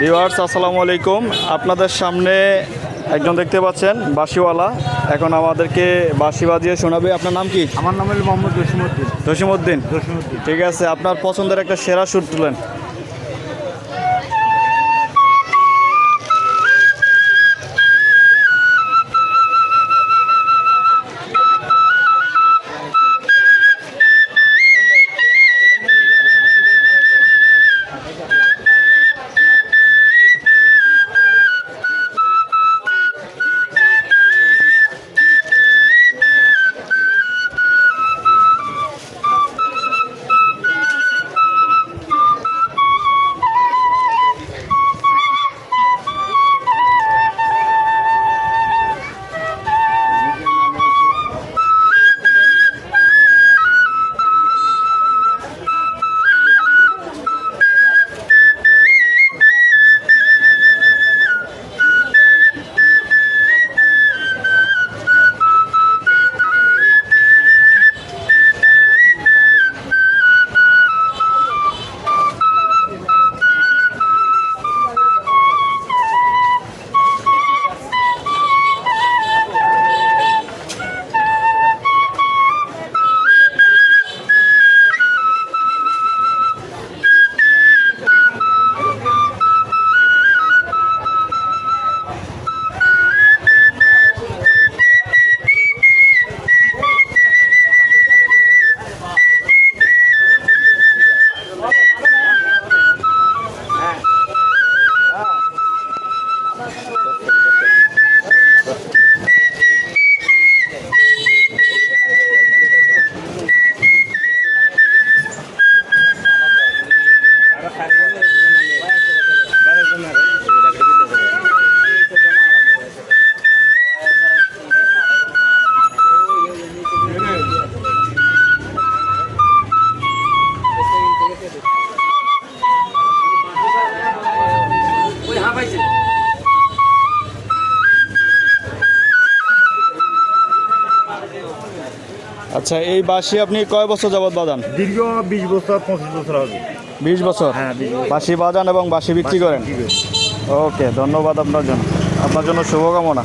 Viewers আসসালামু আলাইকুম। আপনাদের সামনে একজন দেখতে পাচ্ছেন বাঁশিওয়ালা, এখন আমাদেরকে বাঁশি বাজিয়ে শোনাবে। আপনার নাম কি? আমার নাম হলো মোহাম্মদ জসিমউদ্দিন। জসিমউদ্দিন, জসিমউদ্দিন। ঠিক আছে। আপনার পছন্দের একটা সেরা সুর তুলেন। আচ্ছা, এই বাঁশি আপনি কয় বছর যাবত বাজান? দীর্ঘ 20 বছর 25 বছর হবে। 20 বছর? হ্যাঁ, 20 বছর। বাঁশি বাজান এবং বাঁশি বিক্রি করেন। ওকে, ধন্যবাদ আপনার জন্য। আপনার জন্য শুভকামনা।